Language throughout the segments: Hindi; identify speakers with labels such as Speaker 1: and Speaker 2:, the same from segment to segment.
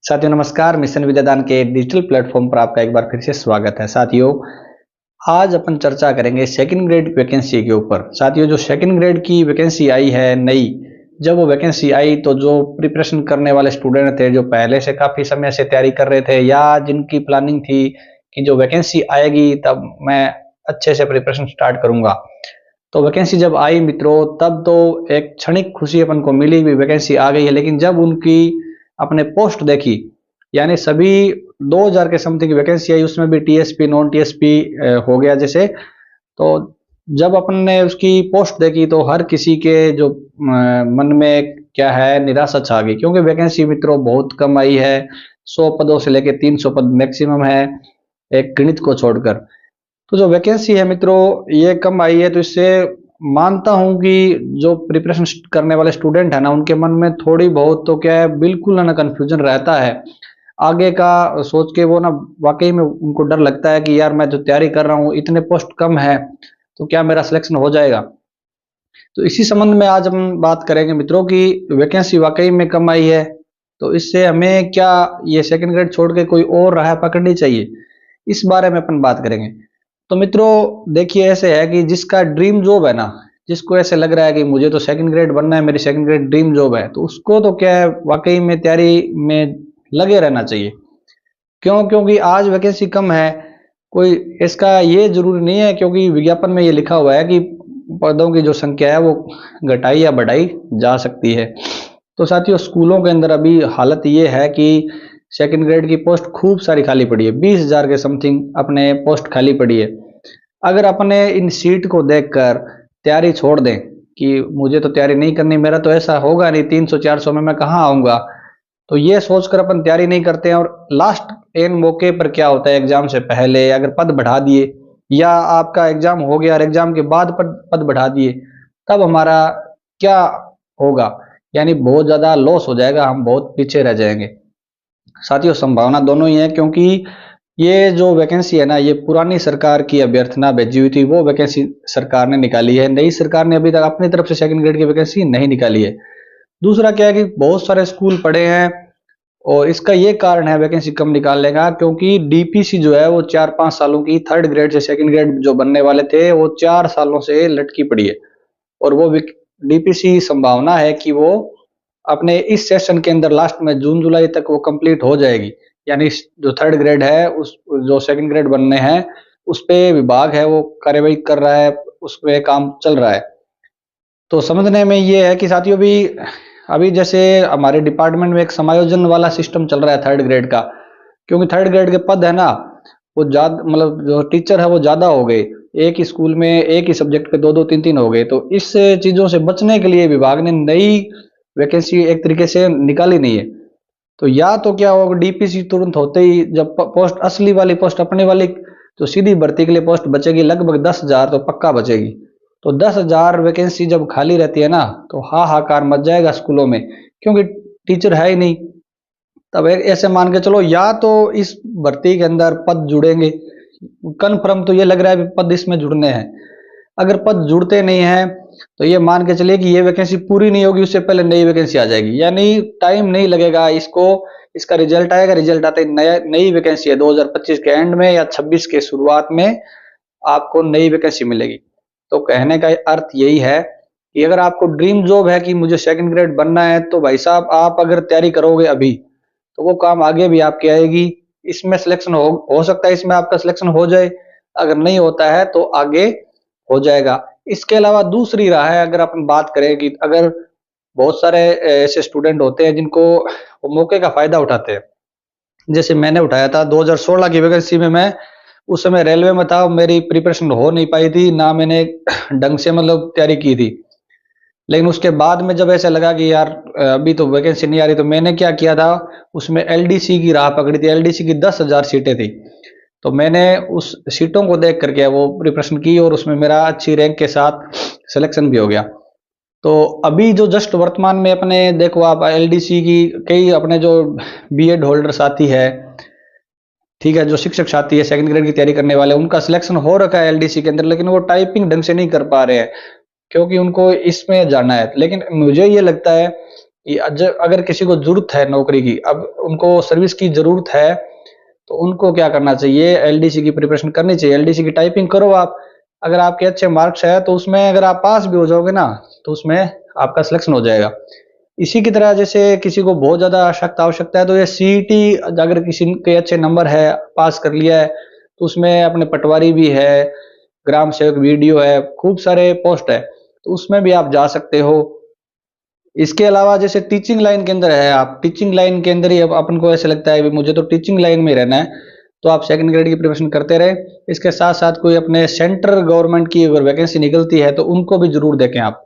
Speaker 1: साथियों नमस्कार। मिशन विद्यादान के डिजिटल प्लेटफॉर्म पर आपका एक बार फिर से स्वागत है। साथियों आज अपन चर्चा करेंगे सेकंड ग्रेड वैकेंसी के ऊपर। साथियों जो सेकंड ग्रेड की वैकेंसी आई है नई, जब वो वैकेंसी आई तो जो प्रिपरेशन करने वाले स्टूडेंट थे, जो पहले से काफी समय से तैयारी कर रहे थे या जिनकी प्लानिंग थी कि जो वैकेंसी आएगी तब मैं अच्छे से प्रिपरेशन स्टार्ट करूंगा, तो वैकेंसी जब आई मित्रों तब तो एक क्षणिक खुशी अपन को मिली भी वैकेंसी आ गई है। लेकिन जब उनकी अपने पोस्ट देखी, यानी सभी 2000 के समथिंग वैकेंसी आई, उसमें भी टीएसपी नॉन टीएसपी हो गया जैसे। तो जब अपन ने उसकी पोस्ट देखी तो हर किसी के जो मन में क्या है निराशा छा गई, क्योंकि वैकेंसी मित्रों बहुत कम आई है। 100 पदों से लेकर 300 पद मैक्सिमम है, एक गणित को छोड़कर। तो जो वैकेंसी है मित्रों ये कम आई है, तो इससे मानता हूं कि जो प्रिपरेशन करने वाले स्टूडेंट है ना, उनके मन में थोड़ी बहुत तो क्या है बिल्कुल ना कंफ्यूजन रहता है आगे का सोच के। वो ना वाकई में उनको डर लगता है कि यार मैं जो तैयारी कर रहा हूँ इतने पोस्ट कम है तो क्या मेरा सिलेक्शन हो जाएगा। तो इसी संबंध में आज हम बात करेंगे मित्रों की वैकेंसी वाकई में कम आई है, तो इससे हमें क्या ये सेकंड ग्रेड छोड़ के कोई और राह पकड़नी चाहिए, इस बारे में अपन बात करेंगे। तो मित्रों देखिए ऐसे है कि जिसका ड्रीम जॉब है ना, जिसको ऐसे लग रहा है कि मुझे तो सेकंड ग्रेड बनना है, मेरी सेकंड ग्रेड ड्रीम जॉब है, तो उसको तो क्या है वाकई में तैयारी में लगे रहना चाहिए। क्यों? क्योंकि आज वैकेंसी कम है, कोई इसका ये जरूरी नहीं है क्योंकि विज्ञापन में ये लिखा हुआ है कि पदों की जो संख्या है वो घटाई या बढ़ाई जा सकती है। तो साथियों स्कूलों के अंदर अभी हालत ये है कि सेकंड ग्रेड की पोस्ट खूब सारी खाली पड़ी है, 20,000 के समथिंग अपने पोस्ट खाली पड़ी है। अगर अपने इन सीट को देखकर तैयारी छोड़ दें कि मुझे तो तैयारी नहीं करनी, मेरा तो ऐसा होगा नहीं, 300-400 में मैं कहाँ आऊंगा, तो ये सोचकर अपन तैयारी नहीं करते हैं। और लास्ट एन मौके पर क्या होता है, एग्जाम से पहले अगर पद बढ़ा दिए या आपका एग्जाम हो गया और एग्जाम के बाद पद बढ़ा दिए, तब हमारा क्या होगा, यानी बहुत ज्यादा लॉस हो जाएगा, हम बहुत पीछे रह जाएंगे। साथियों संभावना दोनों ही है, क्योंकि ये जो वैकेंसी है ना ये पुरानी सरकार की अभ्यर्थना भेजी हुई थी, वो वैकेंसी सरकार ने निकाली है। नई सरकार ने अभी तक अपनी तरफ से सेकंड ग्रेड की वैकेंसी नहीं निकाली है। दूसरा क्या है कि बहुत सारे स्कूल पड़े हैं और इसका ये कारण है वैकेंसी कम निकालने का, क्योंकि डीपीसी जो है वो 4-5 सालों की, थर्ड ग्रेड से सेकंड ग्रेड जो बनने वाले थे वो 4 सालों से लटकी पड़ी है। और वो डीपीसी संभावना है कि वो अपने इस सेशन के अंदर लास्ट में जून जुलाई तक वो कंप्लीट हो जाएगी। यानी जो थर्ड ग्रेड है उस जो सेकंड ग्रेड बनने हैं उस पे विभाग है वो कार्यवाही कर रहा है, उस पे काम चल रहा है। तो समझने में ये है कि साथियों भी अभी जैसे हमारे डिपार्टमेंट में एक समायोजन वाला सिस्टम चल रहा है थर्ड ग्रेड का, क्योंकि थर्ड ग्रेड के पद है ना वो ज्यादा, मतलब जो टीचर है वो ज्यादा हो गए, एक ही स्कूल में एक ही सब्जेक्ट पे 2-2 3-3 हो गए। तो इस चीजों से बचने के लिए विभाग ने नई वैकेंसी एक तरीके से निकाली नहीं है। तो या तो क्या होगा, डीपीसी तुरंत होते ही जब पोस्ट असली वाली पोस्ट अपने वाली जो सीधी भर्ती के लिए पोस्ट बचेगी लगभग 10,000 तो पक्का बचेगी। तो 10,000 वैकेंसी जब खाली रहती है ना तो हाहाकार मच जाएगा स्कूलों में, क्योंकि टीचर है ही नहीं। तब ऐसे मान के चलो या तो इस भर्ती के अंदर पद जुड़ेंगे, कन्फर्म तो ये लग रहा है पद इसमें जुड़ने हैं। अगर पद जुड़ते नहीं हैं तो ये मान के चलिए कि ये वैकेंसी पूरी नहीं होगी, उससे पहले नई वैकेंसी आ जाएगी, यानी टाइम नहीं लगेगा इसको। इसका रिजल्ट आएगा, रिजल्ट आते ही नई वैकेंसी है 2025 के एंड में या 26 के शुरुआत में आपको नई वैकेंसी मिलेगी। तो कहने का अर्थ यही है कि अगर आपको ड्रीम जॉब है कि मुझे सेकंड ग्रेड बनना है, तो भाई साहब आप अगर तैयारी करोगे अभी तो वो काम आगे भी आपकी आएगी। इसमें सिलेक्शन हो सकता है, इसमें आपका सिलेक्शन हो जाए, अगर नहीं होता है तो आगे हो जाएगा। इसके अलावा दूसरी राह है, अगर अपन बात करें कि अगर बहुत सारे ऐसे स्टूडेंट होते हैं जिनको वो मौके का फायदा उठाते हैं, जैसे मैंने उठाया था 2016 की वैकेंसी में। मैं उस समय रेलवे में था, मेरी प्रिपरेशन हो नहीं पाई थी ना, मैंने ढंग से मतलब तैयारी की थी। लेकिन उसके बाद में जब ऐसा लगा कि यार अभी तो वैकेंसी नहीं आ रही, तो मैंने क्या किया था, उसमें एलडीसी की राह पकड़ी थी। एलडीसी की 10,000 सीटें थी, तो मैंने उस सीटों को देख करके वो प्रिपरेशन की और उसमें मेरा अच्छी रैंक के साथ सिलेक्शन भी हो गया। तो अभी जो जस्ट वर्तमान में अपने देखो आप एलडीसी की कई अपने जो बीएड होल्डर साथी है, ठीक है, जो शिक्षक साथी है सेकंड ग्रेड की तैयारी करने वाले, उनका सिलेक्शन हो रखा है एलडीसी के अंदर, लेकिन वो टाइपिंग ढंग से नहीं कर पा रहे हैं क्योंकि उनको इसमें जाना है। लेकिन मुझे ये लगता है अगर किसी को जरूरत है नौकरी की, अब उनको सर्विस की जरूरत है, तो उनको क्या करना चाहिए, एलडीसी की प्रिपरेशन करनी चाहिए। एलडीसी की टाइपिंग करो आप, अगर आपके अच्छे मार्क्स है तो उसमें अगर आप पास भी हो जाओगे ना, तो उसमें आपका सिलेक्शन हो जाएगा। इसी की तरह जैसे किसी को बहुत ज्यादा आवश्यकता है, तो ये सीईटी अगर किसी के अच्छे नंबर है, पास कर लिया है, तो उसमें अपने पटवारी भी है, ग्राम सेवक वीडियो है, खूब सारे पोस्ट है, तो उसमें भी आप जा सकते हो। इसके अलावा जैसे टीचिंग लाइन के अंदर है, आप टीचिंग लाइन के अंदर ही अब अपन को ऐसे लगता है कि मुझे तो टीचिंग लाइन में रहना है, तो आप सेकंड ग्रेड की प्रिपरेशन करते रहे। इसके साथ साथ कोई अपने सेंट्रल गवर्नमेंट की अगर वैकेंसी निकलती है तो उनको भी जरूर देखें आप,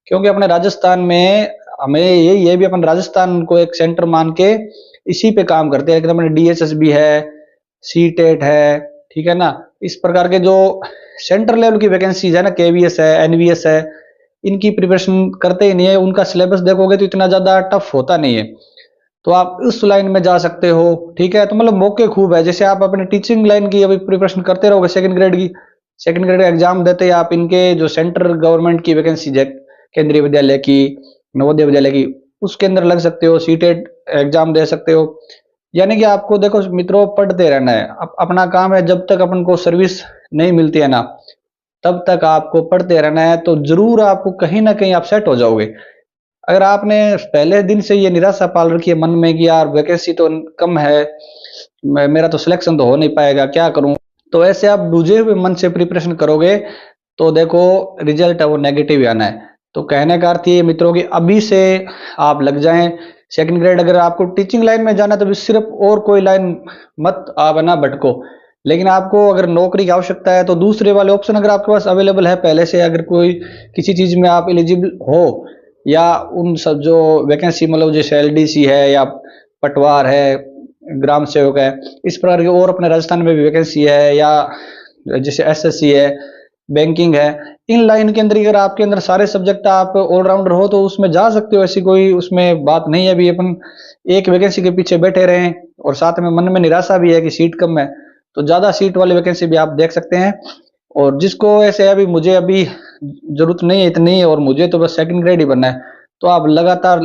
Speaker 1: क्योंकि अपने राजस्थान में हमें ये भी अपन राजस्थान को एक सेंटर मान के इसी पे काम करते हैं, लेकिन अपने डीएसएस भी है, सी टेट है, ठीक है ना, इस प्रकार के जो सेंटर लेवल की वैकेंसीज है ना, केवीएस है, एनवीएस है, इनकी प्रिपरेशन करते ही नहीं है। उनका सिलेबस देखोगे तो इतना ज्यादा टफ होता नहीं है, तो आप उस लाइन में जा सकते हो। ठीक है, तो मतलब मौके खूब है। जैसे आप अपने टीचिंग लाइन की अभी प्रिपरेशन करते रहोगे, सेकंड ग्रेड की, सेकंड ग्रेड एग्जाम देते ही आप इनके जो सेंट्रल गवर्नमेंट की वैकेंसी है, केंद्रीय विद्यालय की, नवोदय विद्यालय की, उसके अंदर लग सकते हो, सीटेट एग्जाम दे सकते हो। यानी कि आपको देखो मित्रों, पढ़ते रहना है। अपना काम है, जब तक अपन को सर्विस नहीं मिलती है ना, तब तक आपको पढ़ते रहना है, तो जरूर आपको कहीं ना कहीं आप सेट हो जाओगे। अगर आपने पहले दिन से ये निराशा पाल रखी है मन में कि यार वैकेंसी तो कम है, मेरा तो सिलेक्शन तो हो नहीं पाएगा, क्या करूं, तो ऐसे आप बुझे हुए मन से प्रिपरेशन करोगे तो देखो रिजल्ट है वो नेगेटिव ही आना है। तो कहने का अर्थ ये मित्रों कि अभी से आप लग जाएं सेकंड ग्रेड। अगर आपको टीचिंग लाइन में जाना है तो सिर्फ और कोई लाइन मत आप ना भटको, लेकिन आपको अगर नौकरी की आवश्यकता है तो दूसरे वाले ऑप्शन अगर आपके पास अवेलेबल है पहले से, अगर कोई किसी चीज में आप एलिजिबल हो, या उन सब जो वैकेंसी मतलब जैसे एलडीसी है या पटवार है, ग्राम सेवक है, इस प्रकार की और अपने राजस्थान में भी वैकेंसी है, या जैसे एसएससी है, बैंकिंग है, इन लाइन के अंदर अगर आपके अंदर सारे सब्जेक्ट आप ऑलराउंडर हो तो उसमें जा सकते हो। ऐसी कोई उसमें बात नहीं है। अभी अपन एक वैकेंसी के पीछे बैठे रहें और साथ में मन में निराशा भी है कि सीट कम है, तो ज्यादा सीट वाली वैकेंसी भी आप देख सकते हैं। और जिसको ऐसे है अभी मुझे अभी जरूरत नहीं है इतनी और मुझे तो बस सेकंड ग्रेड ही बनना है, तो आप लगातार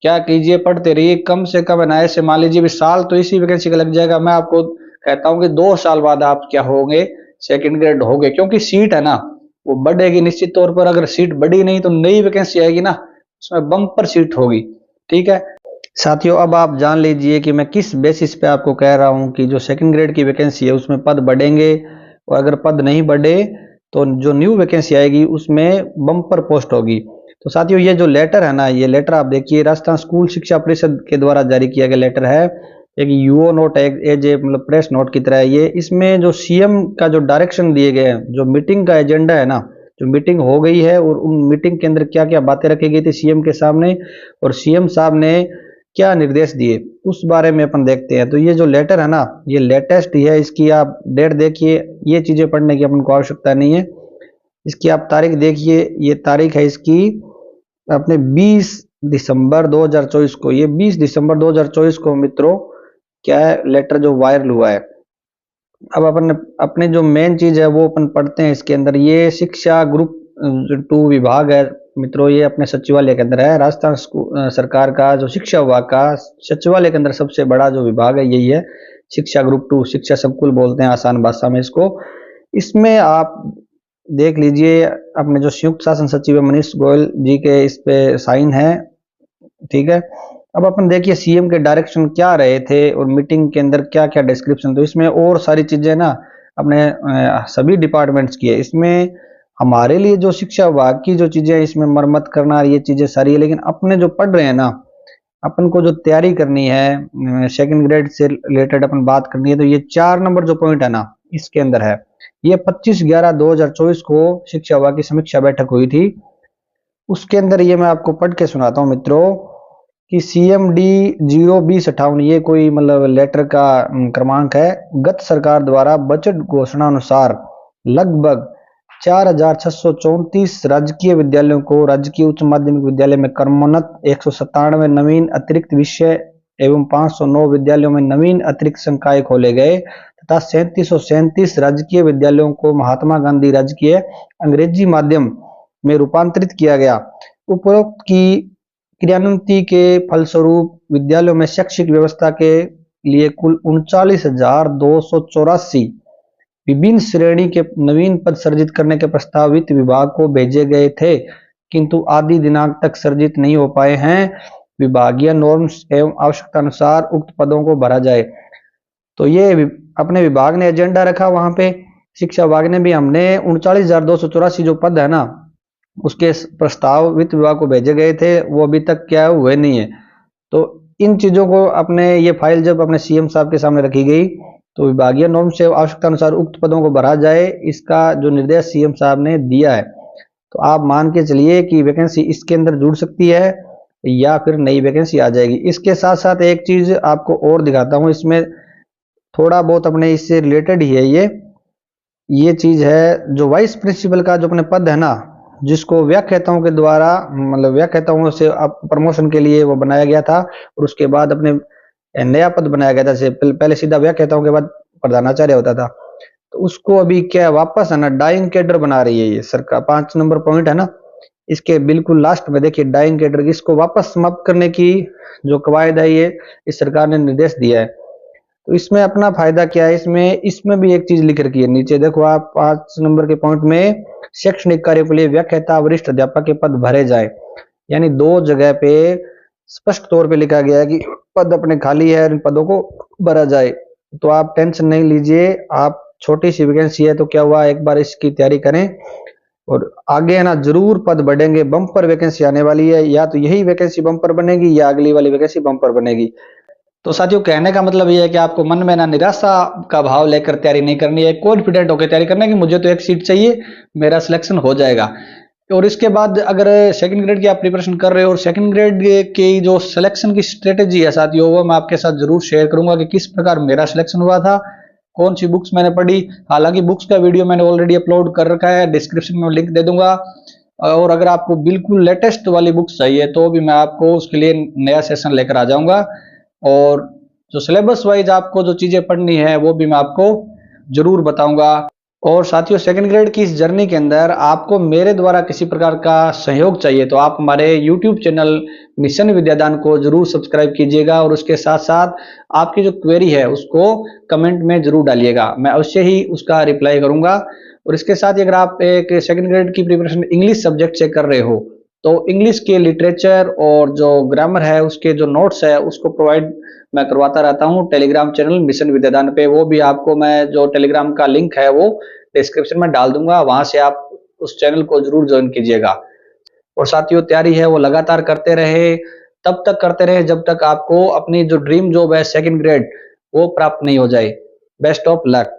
Speaker 1: क्या कीजिए, पढ़ते रहिए। कम से कम है ना, ऐसे मान लीजिए भी साल तो इसी वैकेंसी का लग जाएगा। मैं आपको कहता हूं कि 2 साल बाद आप क्या होंगे, सेकंड ग्रेड होंगे, क्योंकि सीट है ना वो बढ़ेगी निश्चित तौर पर। अगर सीट बढ़ी नहीं तो नई वैकेंसी आएगी ना, उसमें बम्पर सीट होगी। ठीक है साथियों, अब आप जान लीजिए कि मैं किस बेसिस पे आपको कह रहा हूं कि जो सेकंड ग्रेड की वैकेंसी है उसमें पद बढ़ेंगे, और अगर पद नहीं बढ़े तो जो न्यू वैकेंसी आएगी उसमें बम्पर पोस्ट होगी। तो साथियों, ये जो लेटर है ना, ये लेटर आप देखिए, राजस्थान स्कूल शिक्षा परिषद के द्वारा जारी किया गया लेटर है। एक यूओ नोट है, एज ए मतलब प्रेस नोट की तरह है ये। इसमें जो सीएम का जो डायरेक्शन दिए गए हैं, जो मीटिंग का एजेंडा है ना, जो मीटिंग हो गई है और उन मीटिंग के अंदर क्या क्या बातें रखी गई थी सीएम के सामने, और सीएम साहब ने क्या निर्देश दिए, उस बारे में अपन देखते हैं। तो ये जो लेटर है ना, ये लेटेस्ट ही है। इसकी आप डेट देखिए, ये चीजें पढ़ने की अपन को आवश्यकता नहीं है। इसकी आप तारीख देखिए, ये तारीख है इसकी अपने 20 दिसंबर 2024 को। ये 20 दिसंबर 2024 को मित्रों क्या है, लेटर जो वायरल हुआ है। अब अपन अपने जो मेन चीज है वो अपन पढ़ते हैं इसके अंदर। ये शिक्षा ग्रुप 2 विभाग है मित्रों, ये अपने सचिवालय के अंदर है। राजस्थान सरकार का जो शिक्षा विभाग का सचिवालय के अंदर सबसे बड़ा जो विभाग है यही है, शिक्षा ग्रुप 2, शिक्षा संकुल बोलते हैं आसान भाषा में इसको। इसमें आप देख लीजिए, अपने जो संयुक्त शासन सचिव है मनीष गोयल जी के इस पे साइन है। ठीक है, अब अपन देखिए सीएम के डायरेक्शन क्या रहे थे और मीटिंग के अंदर क्या क्या डिस्क्रिप्शन। तो इसमें और सारी चीजें ना अपने सभी डिपार्टमेंट्स की है। इसमें हमारे लिए जो शिक्षा विभाग की जो चीजें इसमें मरम्मत करना, ये चीजें सारी है। लेकिन अपने जो पढ़ रहे हैं ना, अपन को जो तैयारी करनी है सेकंड ग्रेड से रिलेटेड अपन बात करनी है, तो ये 4 नंबर जो पॉइंट है ना इसके अंदर है। ये 25/11/2024 को शिक्षा विभाग की समीक्षा बैठक हुई थी। उसके अंदर ये मैं आपको पढ़ के सुनाता हूँ मित्रों कि CMD 02058, ये कोई मतलब लेटर का क्रमांक है। गत सरकार द्वारा बजट घोषणा अनुसार लगभग 4634 राजकीय विद्यालयों को राजकीय उच्च माध्यमिक विद्यालय में क्रमोन्नत, 197 नवीन अतिरिक्त विषय एवं 509 विद्यालयों में नवीन अतिरिक्त संकाय खोले गए तथा 3737 राजकीय विद्यालयों को महात्मा गांधी राजकीय अंग्रेजी माध्यम में रूपांतरित किया गया। उपरोक्त की क्रियान्विति के फलस्वरूप विद्यालयों में शैक्षिक व्यवस्था के लिए कुल 39,284 विभिन्न श्रेणी के नवीन पद सृजित करने के प्रस्ताव वित्त विभाग को भेजे गए थे, किंतु आदि दिनांक तक सृजित नहीं हो पाए हैं। विभागीय नॉर्म्स एवं आवश्यकता अनुसार उक्त पदों को भरा जाए। तो ये अपने विभाग ने एजेंडा रखा, वहां पे शिक्षा विभाग ने भी, हमने 39,284 जो पद है ना, उसके प्रस्ताव वित्त विभाग को भेजे गए थे, वो अभी तक क्या हुए नहीं है। तो इन चीजों को अपने ये फाइल जब अपने सीएम साहब के सामने रखी गई तो विभागीय नॉर्म से आवश्यकता अनुसार उक्त पदों को भरा जाए, इसका जो निर्देश सीएम साहब ने दिया है। तो आप मान के चलिए कि वैकेंसी इसके अंदर जुड़ सकती है या फिर नई वैकेंसी आ जाएगी। इसके साथ साथ एक चीज आपको और दिखाता हूं, इसमें थोड़ा बहुत अपने इससे रिलेटेड ही है। ये चीज है जो वाइस प्रिंसिपल का जो अपने पद है ना, जिसको व्याख्याताओं के द्वारा, मतलब व्याख्याताओं से प्रमोशन के लिए वो बनाया गया था, और उसके बाद अपने नया पद बनाया गया था। जैसे पहले सीधा व्याख्याताओं के बाद प्रधानाचार्य होता था, तो उसको अभी क्या वापस है ना डाइंग कैडर बना रही है ये सरकार। 5 नंबर पॉइंट है ना, इसके बिल्कुल लास्ट में देखिए डाइंग कैडर, इसको वापस समाप्त करने की जो कवायद है ये इस सरकार ने निर्देश दिया है। तो इसमें अपना फायदा क्या है, इसमें भी एक चीज लिख रखी है नीचे देखो आप 5 नंबर के पॉइंट में, शैक्षणिक कार्यों के लिए व्याख्याता वरिष्ठ अध्यापक के पद भरे जाए। यानी 2 जगह पे स्पष्ट तौर पे लिखा गया है कि पद अपने खाली है, इन पदों को भरा जाए। तो आप टेंशन नहीं लीजिए, आप छोटी सी वैकेंसी है तो क्या हुआ, एक बार इसकी तैयारी करें और आगे है ना जरूर पद बढ़ेंगे। बम्पर वैकेंसी आने वाली है, या तो यही वैकेंसी बम्पर बनेगी या अगली वाली वैकेंसी बम्पर बनेगी। तो साथियों कहने का मतलब ये है कि आपको मन में ना निराशा का भाव लेकर तैयारी नहीं करनी है, कॉन्फिडेंट होकर तैयारी करना है कि मुझे तो एक सीट चाहिए, मेरा सिलेक्शन हो जाएगा। और इसके बाद अगर सेकंड ग्रेड की आप प्रिपरेशन कर रहे हो और सेकंड ग्रेड की जो सिलेक्शन की स्ट्रेटेजी है साथियों, वो मैं आपके साथ जरूर शेयर करूंगा कि किस प्रकार मेरा सिलेक्शन हुआ था, कौन सी बुक्स मैंने पढ़ी। हालांकि बुक्स का वीडियो मैंने ऑलरेडी अपलोड कर रखा है, डिस्क्रिप्शन में लिंक दे दूंगा। और अगर आपको बिल्कुल लेटेस्ट वाली बुक्स चाहिए तो भी मैं आपको उसके लिए नया सेशन लेकर आ जाऊंगा, और जो सिलेबस वाइज आपको जो चीजें पढ़नी है वो भी मैं आपको जरूर बताऊंगा। और साथियों सेकंड ग्रेड की इस जर्नी के अंदर आपको मेरे द्वारा किसी प्रकार का सहयोग चाहिए तो आप हमारे YouTube चैनल मिशन विद्यादान को जरूर सब्सक्राइब कीजिएगा, और उसके साथ साथ आपकी जो क्वेरी है उसको कमेंट में जरूर डालिएगा, मैं अवश्य ही उसका रिप्लाई करूंगा। और इसके साथ ही अगर आप एक सेकंड ग्रेड की प्रिपरेशन इंग्लिश सब्जेक्ट से कर रहे हो तो इंग्लिश के लिटरेचर और जो ग्रामर है उसके जो नोट्स है उसको प्रोवाइड मैं करवाता रहता हूँ टेलीग्राम चैनल मिशन विद्यादान पे। वो भी आपको मैं जो टेलीग्राम का लिंक है वो डिस्क्रिप्शन में डाल दूंगा, वहां से आप उस चैनल को जरूर ज्वाइन कीजिएगा। और साथियों तैयारी है वो लगातार करते रहे, तब तक करते रहे जब तक आपको अपनी जो ड्रीम जॉब है सेकंड ग्रेड वो प्राप्त नहीं हो जाए। Best of luck.